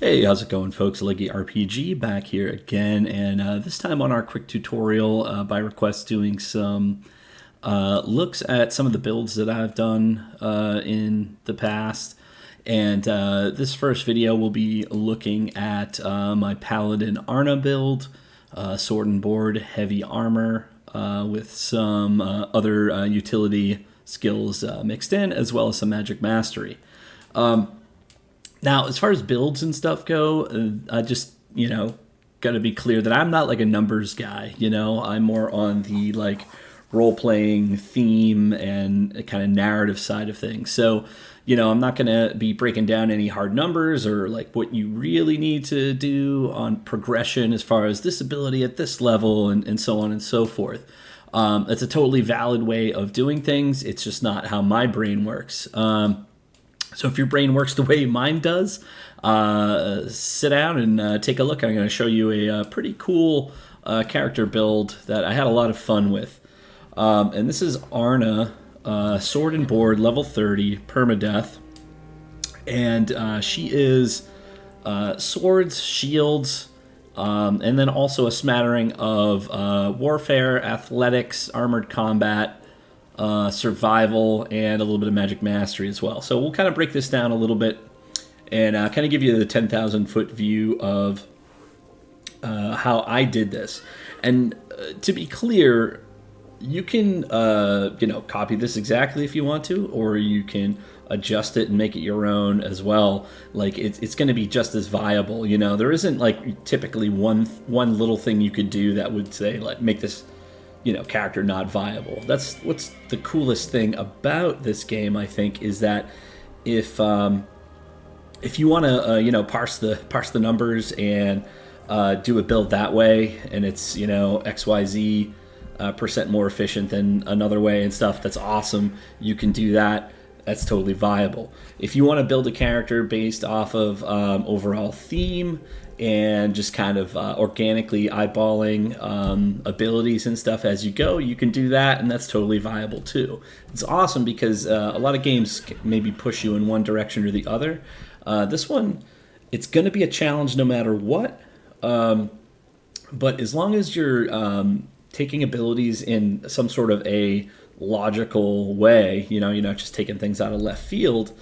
Hey, how's it going, folks? Leggy RPG back here again, and this time on our quick tutorial by request, doing some looks at some of the builds that I've done in the past. And this first video will be looking at my Paladin Arna build, sword and board, heavy armor, with some other utility skills mixed in, as well as some magic mastery. Now, as far as builds and stuff go, I just, got to be clear that I'm not like a numbers guy, I'm more on the like role-playing theme and kind of narrative side of things. So, I'm not going to be breaking down any hard numbers or like what you really need to do on progression as far as this ability at this level and so on and so forth. It's a totally valid way of doing things. It's just not how my brain works. So if your brain works the way mine does, sit down and take a look. I'm going to show you a pretty cool character build that I had a lot of fun with. And this is Arna, sword and board, level 30, permadeath. And she is swords, shields, and then also a smattering of warfare, athletics, armored combat, survival, and a little bit of magic mastery as well. So we'll kind of break this down a little bit and kind of give you the 10,000 foot view of how I did this. And to be clear, you can copy this exactly if you want to, or you can adjust it and make it your own as well. Like it's going to be just as viable. There isn't like typically one little thing you could do that would say like make this character not viable. That's what's the coolest thing about this game, I think, is that if you want to parse the numbers and do a build that way, and it's XYZ percent more efficient than another way and stuff, that's awesome. You can do that. That's totally viable. If you want to build a character based off of overall theme and just kind of organically eyeballing abilities and stuff as you go, you can do that, and that's totally viable too. It's awesome because a lot of games maybe push you in one direction or the other. This one, it's going to be a challenge no matter what, but as long as you're taking abilities in some sort of a logical way, you're not just taking things out of left field,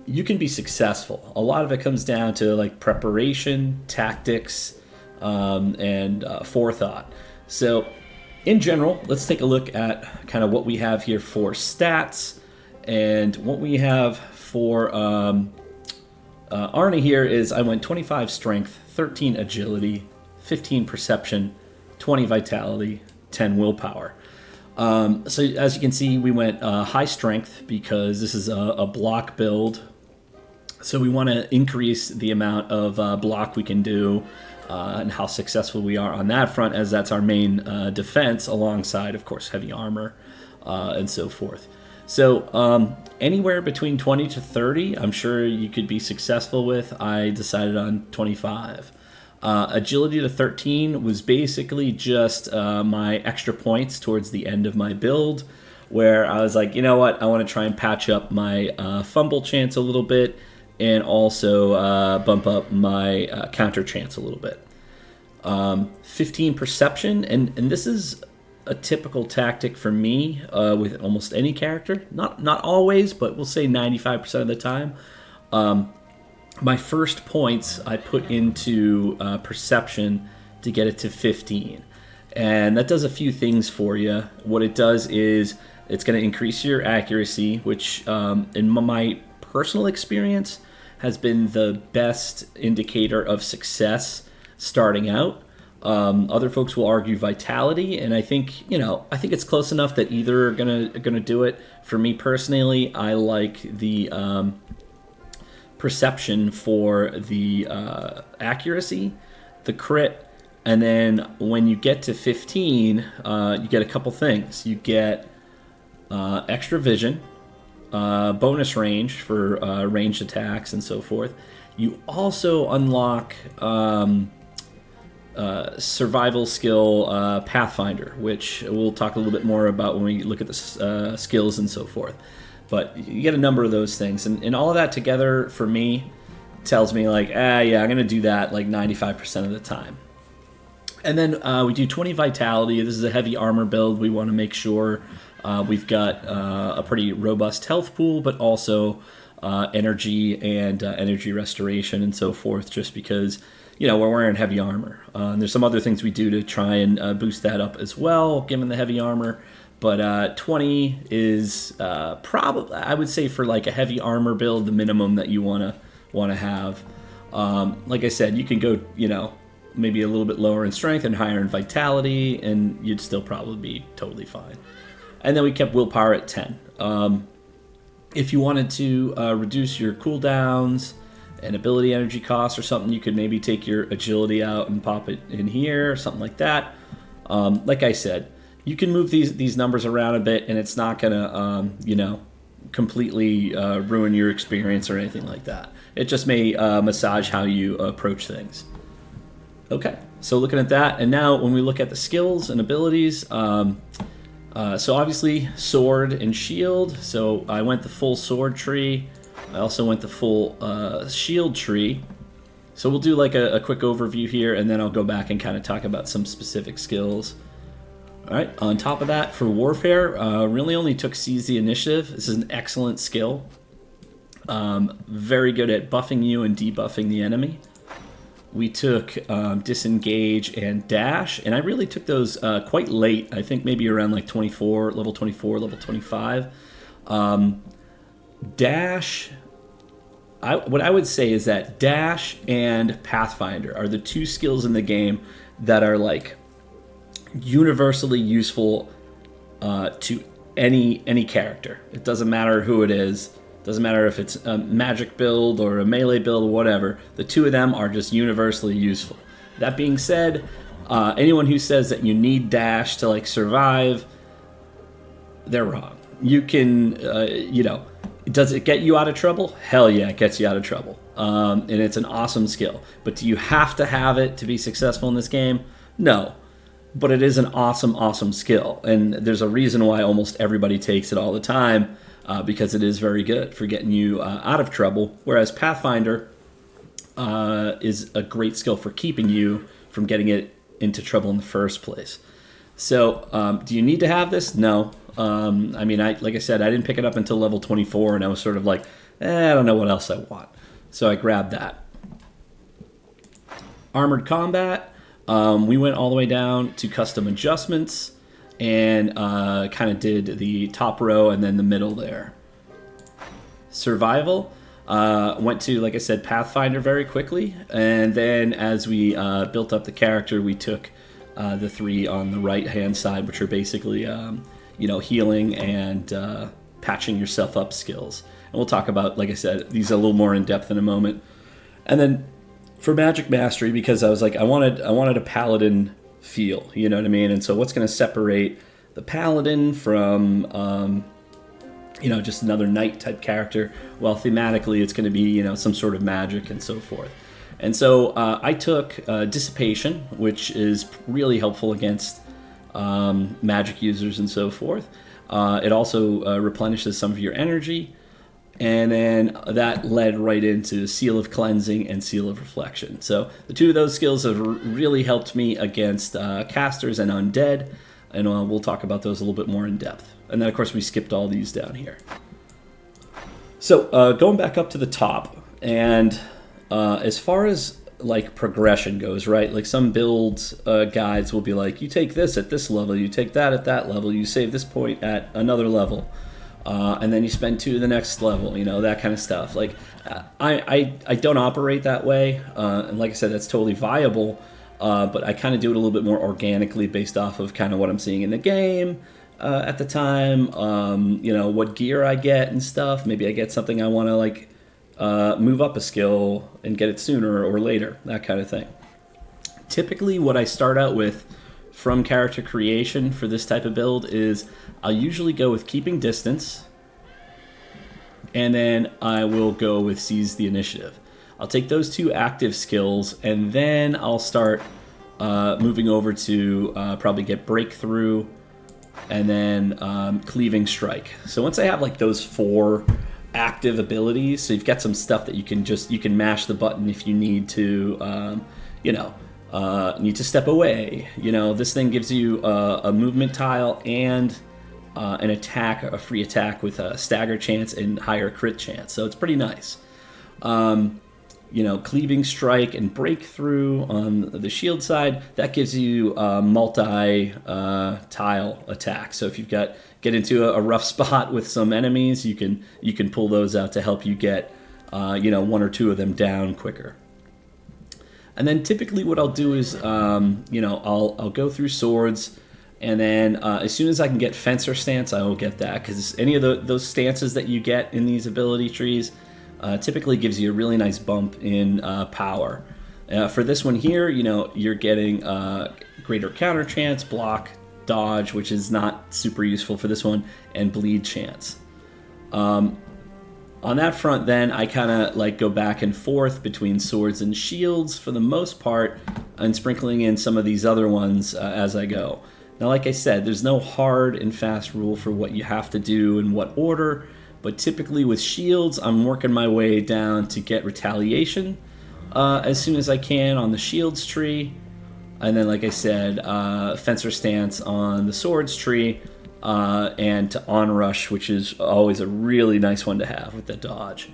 you can be successful. A lot of it comes down to like preparation, tactics, and forethought. So in general, let's take a look at kind of what we have here for stats. And what we have for Arna here is I went 25 strength, 13 agility, 15 perception, 20 vitality, 10 willpower. So as you can see, we went high strength because this is a block build. So we want to increase the amount of block we can do and how successful we are on that front, as that's our main defense alongside, of course, heavy armor and so forth. So anywhere between 20 to 30, I'm sure you could be successful with. I decided on 25. Agility to 13 was basically just my extra points towards the end of my build, where I was like, you know what, I want to try and patch up my fumble chance a little bit and also bump up my counter chance a little bit. 15 perception, and this is a typical tactic for me with almost any character. Not always, but we'll say 95% of the time. My first points I put into perception to get it to 15. And that does a few things for you. What it does is it's going to increase your accuracy, which in my personal experience has been the best indicator of success starting out. Other folks will argue vitality, and I think it's close enough that either are gonna do it. For me personally, I like the perception for the accuracy, the crit, and then when you get to 15, you get a couple things. You get extra vision, bonus range for ranged attacks and so forth. You also unlock survival skill Pathfinder, which we'll talk a little bit more about when we look at the skills and so forth. But you get a number of those things, and all of that together for me tells me like, yeah, I'm going to do that like 95% of the time. And then we do 20 vitality. This is a heavy armor build. We want to make sure we've got a pretty robust health pool, but also energy and energy restoration and so forth, just because, we're wearing heavy armor. And there's some other things we do to try and boost that up as well, given the heavy armor. But 20 is probably, I would say, for like a heavy armor build, the minimum that you want to have. Like I said, you can go, maybe a little bit lower in strength and higher in vitality, and you'd still probably be totally fine. And then we kept willpower at 10. If you wanted to reduce your cooldowns and ability energy costs or something, you could maybe take your agility out and pop it in here or something like that. Like I said, you can move these numbers around a bit, and it's not going to, completely ruin your experience or anything like that. It just may massage how you approach things. Okay, so looking at that, and now when we look at the skills and abilities, so obviously sword and shield. So I went the full sword tree. I also went the full shield tree. So we'll do like a quick overview here, and then I'll go back and kind of talk about some specific skills. All right, on top of that, for warfare, really only took Seize the Initiative. This is an excellent skill. Very good at buffing you and debuffing the enemy. We took Disengage and Dash, and I really took those quite late. I think maybe around like level 24, level 25. Dash, what I would say is that Dash and Pathfinder are the two skills in the game that are like universally useful to any character. It doesn't matter who it is. Doesn't matter if it's a magic build or a melee build or whatever. The two of them are just universally useful. That being said, anyone who says that you need Dash to like survive, they're wrong. You can, does it get you out of trouble? Hell yeah, it gets you out of trouble. And it's an awesome skill. But do you have to have it to be successful in this game? No. But it is an awesome skill. And there's a reason why almost everybody takes it all the time. Because it is very good for getting you out of trouble, whereas Pathfinder is a great skill for keeping you from getting it into trouble in the first place. So, do you need to have this? No. Like I said, I didn't pick it up until level 24, and I was sort of like, I don't know what else I want. So I grabbed that. Armored Combat, we went all the way down to custom adjustments, and kind of did the top row and then the middle there. Survival, went to, like I said, Pathfinder very quickly, and then as we built up the character, we took the three on the right-hand side, which are basically, healing and patching yourself up skills. And we'll talk about, like I said, these a little more in depth in a moment. And then for Magic Mastery, because I was like, I wanted a Paladin feel, you know what I mean? And so what's going to separate the Paladin from, just another knight type character? Well, thematically, it's going to be, some sort of magic and so forth. And so I took Dissipation, which is really helpful against magic users and so forth. It also replenishes some of your energy. And then that led right into Seal of Cleansing and Seal of Reflection. So the two of those skills have really helped me against casters and undead, and we'll talk about those a little bit more in depth. And then, of course, we skipped all these down here. So going back up to the top, and as far as like progression goes, right? Like some build guides will be like, you take this at this level, you take that at that level, you save this point at another level. And then you spend 2 to the next level, that kind of stuff. Like, I don't operate that way. And like I said, that's totally viable. But I kind of do it a little bit more organically based off of kind of what I'm seeing in the game at the time. What gear I get and stuff. Maybe I get something I want to, move up a skill and get it sooner or later, that kind of thing. Typically, what I start out with from character creation for this type of build is I'll usually go with Keeping Distance, and then I will go with Seize the Initiative. I'll take those two active skills, and then I'll start moving over to probably get Breakthrough, and then Cleaving Strike. So once I have like those 4 active abilities. So you've got some stuff that you can mash the button if you need to, need to step away. This thing gives you a movement tile and an attack, a free attack with a stagger chance and higher crit chance. So it's pretty nice. Cleaving strike and breakthrough on the shield side, that gives you multi tile attack. So if you've get into a rough spot with some enemies, you can pull those out to help you get one or two of them down quicker. And then typically what I'll do is I'll go through swords, and then as soon as I can get fencer stance, I will get that, because any of those stances that you get in these ability trees typically gives you a really nice bump in power. For this one here, you're getting greater counter chance, block, dodge, which is not super useful for this one, and bleed chance. On that front, then, I kind of go back and forth between swords and shields for the most part, and sprinkling in some of these other ones as I go. Now, like I said, there's no hard and fast rule for what you have to do in what order, but typically with shields, I'm working my way down to get retaliation as soon as I can on the shields tree. And then, like I said, fencer stance on the swords tree, and to onrush, which is always a really nice one to have with the dodge.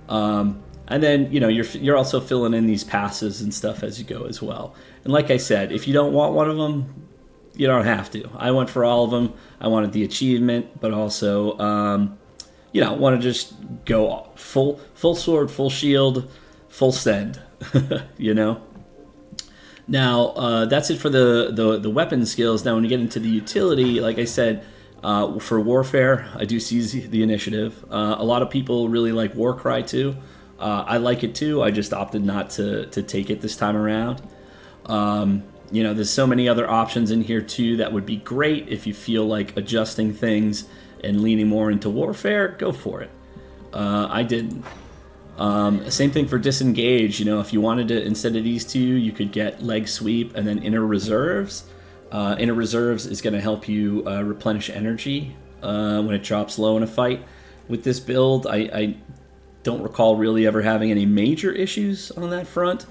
And then you're also filling in these passes and stuff as you go as well. And like I said, if you don't want one of them, you don't have to. I went for all of them. I wanted the achievement, but also want to just go full sword, full shield, full send. Now, that's it for the weapon skills. Now, when you get into the utility, like I said, for warfare, I do seize the initiative. A lot of people really like Warcry too. I like it too. I just opted not to take it this time around. There's so many other options in here too that would be great if you feel like adjusting things and leaning more into warfare. Go for it. I didn't. Same thing for disengage. If you wanted to, instead of these two, you could get leg sweep and then inner reserves. Inner reserves is going to help you replenish energy when it drops low in a fight. With this build, I don't recall really ever having any major issues on that front,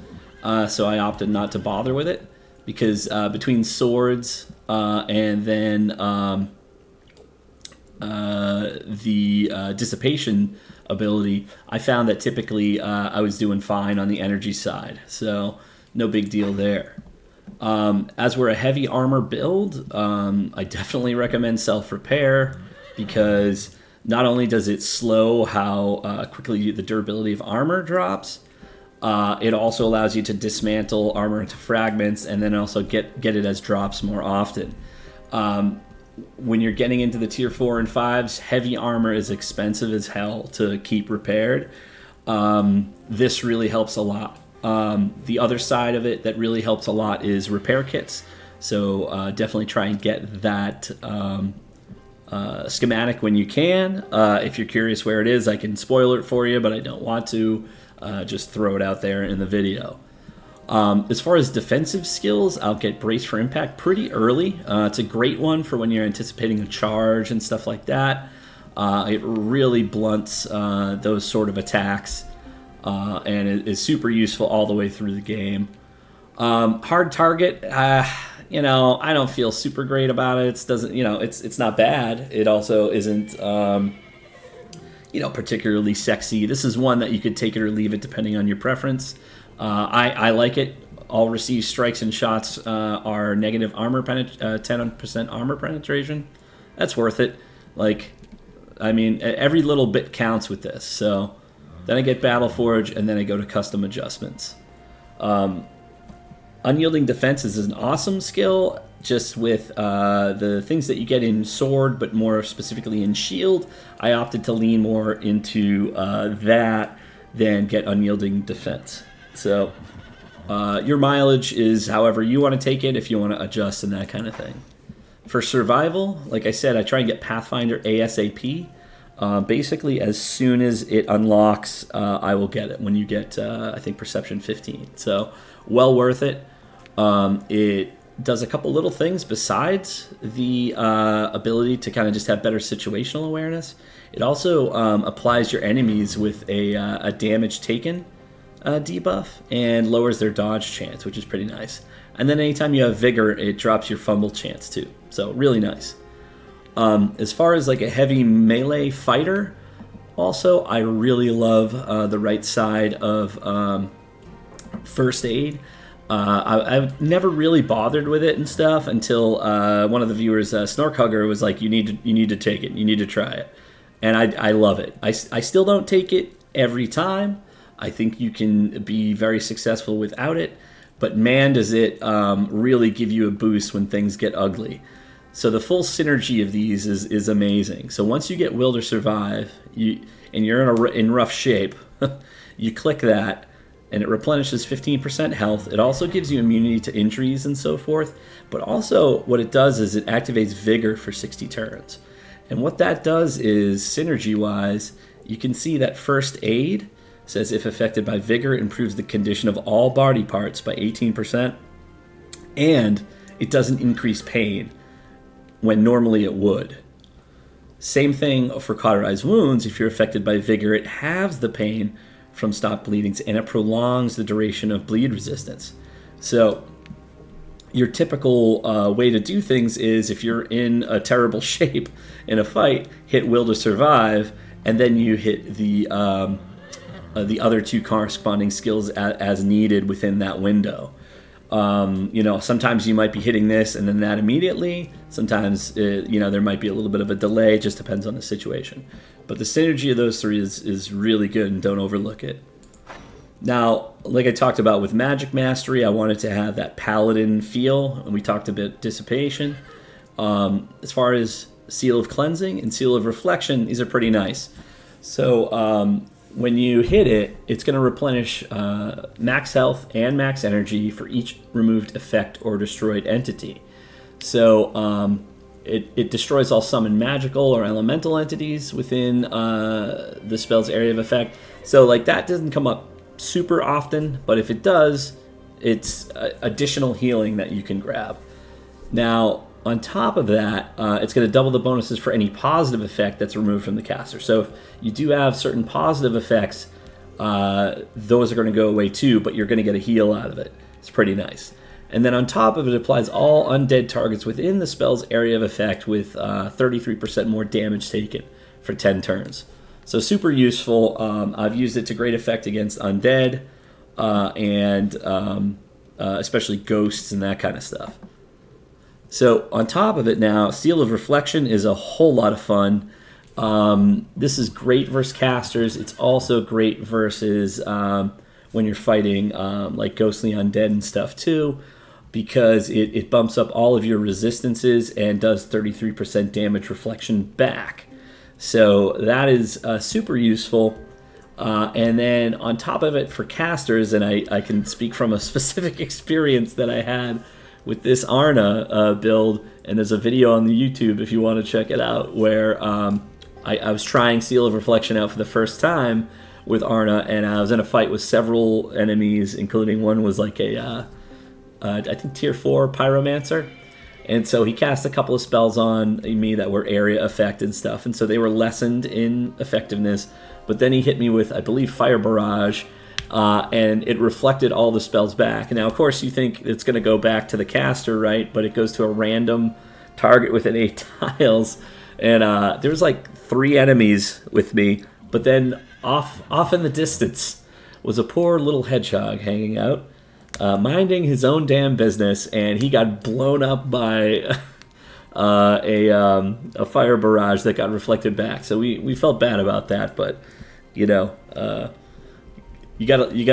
so I opted not to bother with it, because between swords and then the dissipation ability, I found that typically I was doing fine on the energy side, so no big deal there. As we're a heavy armor build, I definitely recommend self-repair, because not only does it slow how quickly the durability of armor drops, it also allows you to dismantle armor into fragments and then also get it as drops more often. When you're getting into the tier 4 and 5s, heavy armor is expensive as hell to keep repaired. This really helps a lot. The other side of it that really helps a lot is repair kits. So definitely try and get that schematic when you can. If you're curious where it is, I can spoil it for you, but I don't want to. Just throw it out there in the video. As far as defensive skills, I'll get Brace for Impact pretty early. It's a great one for when you're anticipating a charge and stuff like that. It really blunts those sort of attacks, and it is super useful all the way through the game. Hard target, I don't feel super great about it. It's not bad. It also isn't particularly sexy. This is one that you could take it or leave it depending on your preference. I like it. All received strikes and shots are negative armor 10% armor penetration. That's worth it. Every little bit counts with this. So then I get Battle Forge, and then I go to custom adjustments. Unyielding Defense is an awesome skill, just with the things that you get in Sword, but more specifically in Shield. I opted to lean more into that than get Unyielding Defense. So your mileage is however you want to take it, if you want to adjust and that kind of thing. For survival, like I said, I try and get Pathfinder ASAP. Basically, as soon as it unlocks, I will get it when you get, I think, Perception 15. So, well worth it. It does a couple little things besides the ability to kind of just have better situational awareness. It also applies your enemies with a damage taken debuff and lowers their dodge chance, which is pretty nice. And then anytime you have Vigor, it drops your fumble chance too. So really nice. As far as like a heavy melee fighter, also I really love the right side of first aid. I've never really bothered with it and stuff until one of the viewers, Snorkhugger, was like, "You need to take it. You need to try it," and I love it. I still don't take it every time. I think you can be very successful without it, but man, does it really give you a boost when things get ugly. So the full synergy of these is amazing. So once you get Will to Survive, and you're in rough shape, you click that. And it replenishes 15% health. It also gives you immunity to injuries and so forth. But also what it does is it activates Vigor for 60 turns. And what that does is, synergy-wise, you can see that First Aid says if affected by Vigor, it improves the condition of all body parts by 18%. And it doesn't increase pain when normally it would. Same thing for Cauterized Wounds. If you're affected by Vigor, it halves the pain from stop bleedings, and it prolongs the duration of bleed resistance. So your typical way to do things is, if you're in a terrible shape in a fight, hit Will to Survive, and then you hit the other two corresponding skills as needed within that window. Sometimes you might be hitting this and then that immediately. Sometimes, there might be a little bit of a delay. It just depends on the situation. But the synergy of those three is really good, and don't overlook it. Now, like I talked about with Magic Mastery, I wanted to have that Paladin feel, and we talked about Dissipation. As far as Seal of Cleansing and Seal of Reflection, these are pretty nice. So when you hit it, it's going to replenish max health and max energy for each removed effect or destroyed entity. So it destroys all summoned magical or elemental entities within the spell's area of effect. So like that doesn't come up super often, but if it does, it's additional healing that you can grab. Now, on top of that, it's going to double the bonuses for any positive effect that's removed from the caster. So if you do have certain positive effects, those are going to go away too, but you're going to get a heal out of it. It's pretty nice. And then on top of it, applies all undead targets within the spell's area of effect with 33% more damage taken for 10 turns. So super useful. I've used it to great effect against undead and especially ghosts and that kind of stuff. So on top of it now, Seal of Reflection is a whole lot of fun. This is great versus casters. It's also great versus when you're fighting like ghostly undead and stuff too, because it bumps up all of your resistances and does 33% damage reflection back. So that is super useful. And then on top of it for casters, and I can speak from a specific experience that I had with this Arna build, and there's a video on the YouTube if you want to check it out, where I was trying Seal of Reflection out for the first time with Arna, and I was in a fight with several enemies, including one was like I think tier 4 Pyromancer. And so he cast a couple of spells on me that were area effect and stuff, and so they were lessened in effectiveness. But then he hit me with, I believe, Fire Barrage, and it reflected all the spells back. Now, of course, you think it's going to go back to the caster, right? But it goes to a random target within 8 tiles. And there was like 3 enemies with me, but then off in the distance was a poor little hedgehog hanging out, minding his own damn business, and he got blown up by a fire barrage that got reflected back. So we felt bad about that, but you gotta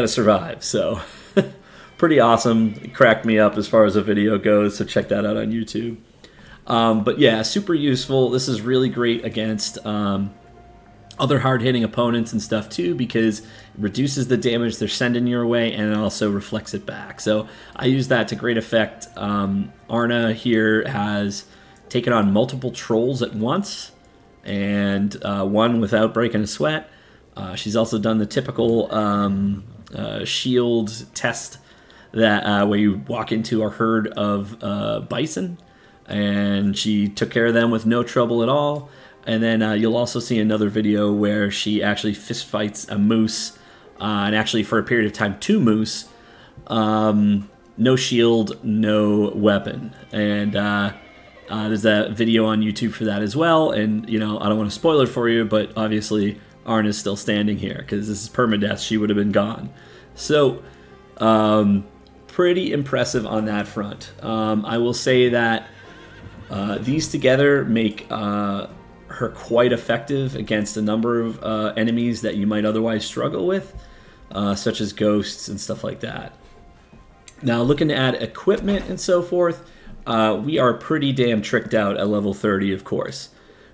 survive. So pretty awesome. It cracked me up as far as the video goes. So check that out on YouTube. But yeah, super useful. This is really great against other hard-hitting opponents and stuff too, because it reduces the damage they're sending your way and it also reflects it back. So I use that to great effect. Arna here has taken on multiple trolls at once, and one without breaking a sweat. She's also done the typical shield test that where you walk into a herd of bison, and she took care of them with no trouble at all. And then you'll also see another video where she actually fist fights a moose, and actually for a period of time 2 moose, no shield, no weapon. And there's a video on YouTube for that as well. And, you know, I don't want to spoil it for you, but obviously Arna's still standing here because this is permadeath. She would have been gone. So, pretty impressive on that front. I will say that these together make her quite effective against a number of enemies that you might otherwise struggle with, such as ghosts and stuff like that. Now, looking at equipment and so forth, we are pretty damn tricked out at level 30, of course.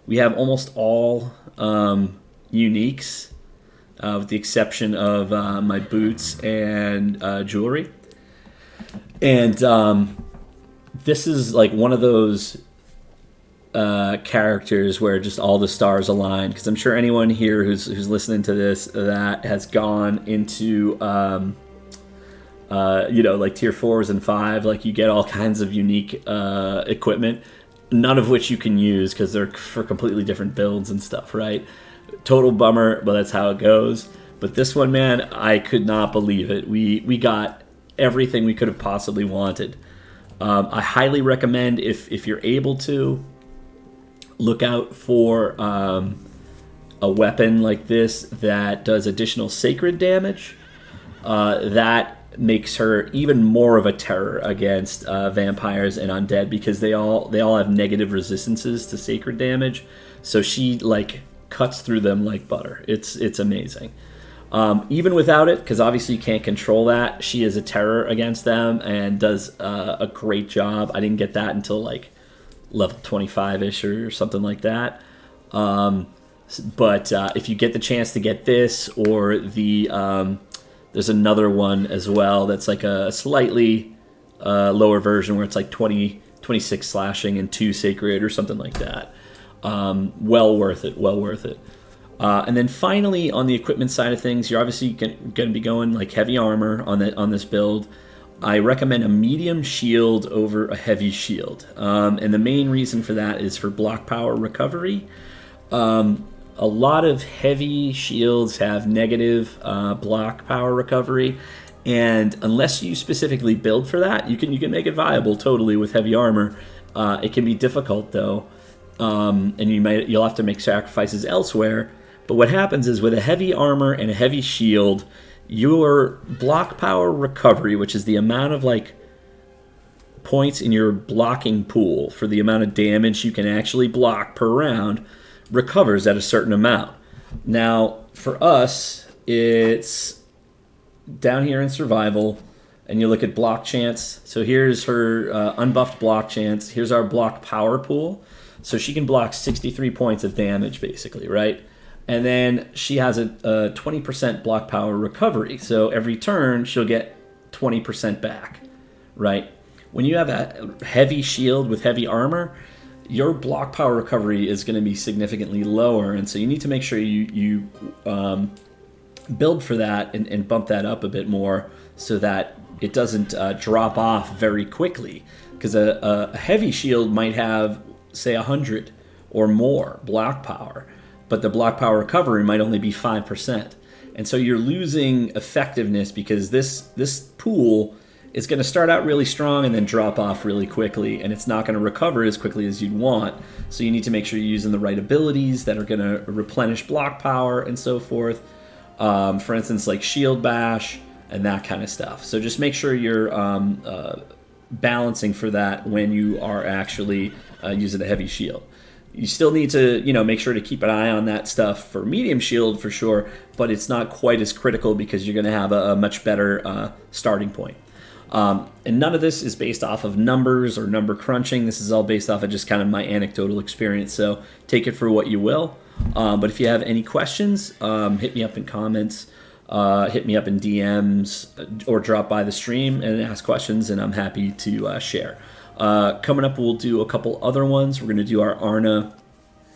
We have almost all uniques, with the exception of my boots and jewelry. And this is like one of those characters where just all the stars align, because I'm sure anyone here who's listening to this that has gone into like tier 4s and 5, like you get all kinds of unique equipment, none of which you can use because they're for completely different builds and stuff, right? Total bummer, but that's how it goes. But this one, man, I could not believe it. We got everything we could have possibly wanted. I highly recommend, if you're able to, look out for a weapon like this that does additional sacred damage. That makes her even more of a terror against vampires and undead, because they all have negative resistances to sacred damage. So she like cuts through them like butter. It's amazing. Even without it, because obviously you can't control that, she is a terror against them and does a great job. I didn't get that until like level 25-ish or something like that. But if you get the chance to get this, or the there's another one as well that's like a slightly lower version where it's like 26 slashing and 2 sacred or something like that. Well worth it. And then finally, on the equipment side of things, you're obviously going to be going like heavy armor on this build. I recommend a medium shield over a heavy shield. And the main reason for that is for block power recovery. A lot of heavy shields have negative block power recovery, and unless you specifically build for that, you can make it viable totally with heavy armor. It can be difficult though, and you'll have to make sacrifices elsewhere. But what happens is, with a heavy armor and a heavy shield, your block power recovery, which is the amount of like points in your blocking pool for the amount of damage you can actually block per round, recovers at a certain amount. Now, for us, it's down here in survival, and you look at block chance. So here's her unbuffed block chance. Here's our block power pool. So she can block 63 points of damage, basically, right? And then she has a 20% block power recovery. So every turn, she'll get 20% back, right? When you have a heavy shield with heavy armor, your block power recovery is going to be significantly lower. And so you need to make sure you build for that and bump that up a bit more so that it doesn't drop off very quickly. Because a heavy shield might have, say, 100 or more block power, but the block power recovery might only be 5%. And so you're losing effectiveness, because this pool is going to start out really strong and then drop off really quickly, and it's not going to recover as quickly as you'd want. So you need to make sure you're using the right abilities that are going to replenish block power and so forth. For instance, like Shield Bash and that kind of stuff. So just make sure you're balancing for that when you are actually using a heavy shield. You still need to, make sure to keep an eye on that stuff for medium shield for sure, but it's not quite as critical because you're going to have a much better starting point. And none of this is based off of numbers or number crunching. This is all based off of just kind of my anecdotal experience, so take it for what you will. But if you have any questions, hit me up in comments, hit me up in DMs, or drop by the stream and ask questions, and I'm happy to share. Coming up, we'll do a couple other ones. We're going to do our Arna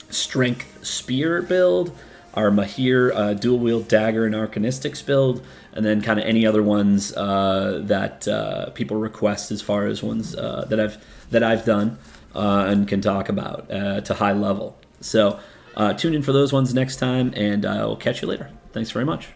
Strength Spear build. our Mahir dual wield dagger and arcanistics build, and then kind of any other ones that people request as far as ones that I've done and can talk about to high level. So tune in for those ones next time, and I'll catch you later. Thanks very much.